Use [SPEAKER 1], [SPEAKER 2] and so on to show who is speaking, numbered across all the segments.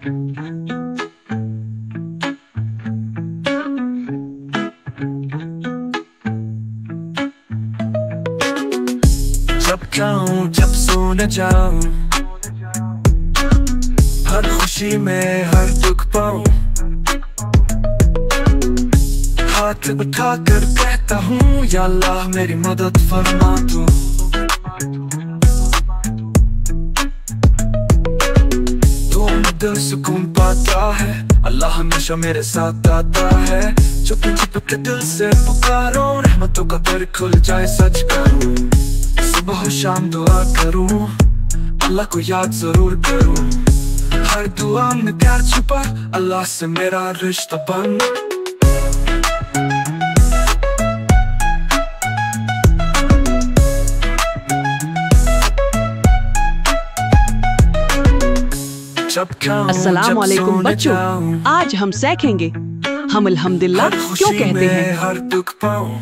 [SPEAKER 1] जब खाऊं जब सोने जाऊं, हर खुशी में हर दुख पाऊं, हाथ उठा कर कहता हूँ या अल्लाह मेरी मदद फरमा तू। तो मैं दिल सुकून पाता है, अल्लाह हमेशा मेरे साथ आता है। चुप चुप के दिल से पुकारो, रहमतों का दर खुल जाए सच करूं। सुबह शाम दुआ करूं, अल्लाह को याद जरूर करूं। हर दुआ में प्यार छुपा, अल्लाह से मेरा रिश्ता बन।
[SPEAKER 2] अस्सलाम वालेकुम बच्चों, आज हम सीखेंगे हम अल्हम्दुलिल्लाह क्यों कहते हैं।
[SPEAKER 1] हर दुख पाऊं,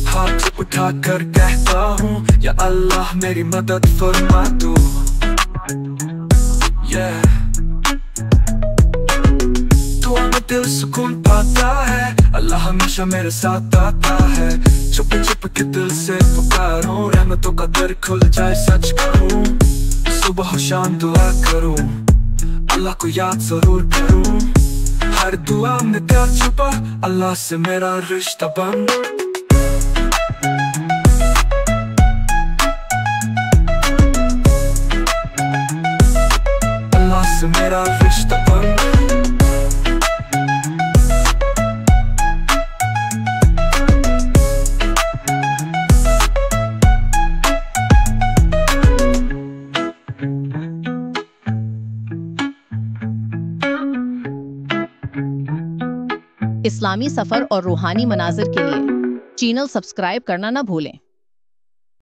[SPEAKER 1] हाथ उठा कर कहता हूँ या अल्लाह मेरी मदद फरमा तू। तो मैं दिल सुकून पाता है, अल्लाह हमेशा मेरे साथ आता है। चुप चुप के दिल से पुकारो, रहमतों का दर खुल जाए सच कहूं। सुबह शाम दुआ करूं, अल्लाह को याद जरूर करूं। हर दुआ में प्यार छुपा, अल्लाह से मेरा रिश्ता बन। अल्लाह से मेरा रिश्ता बन।
[SPEAKER 3] इस्लामी सफ़र और रूहानी मनाज़िर के लिए चैनल सब्सक्राइब करना ना भूलें।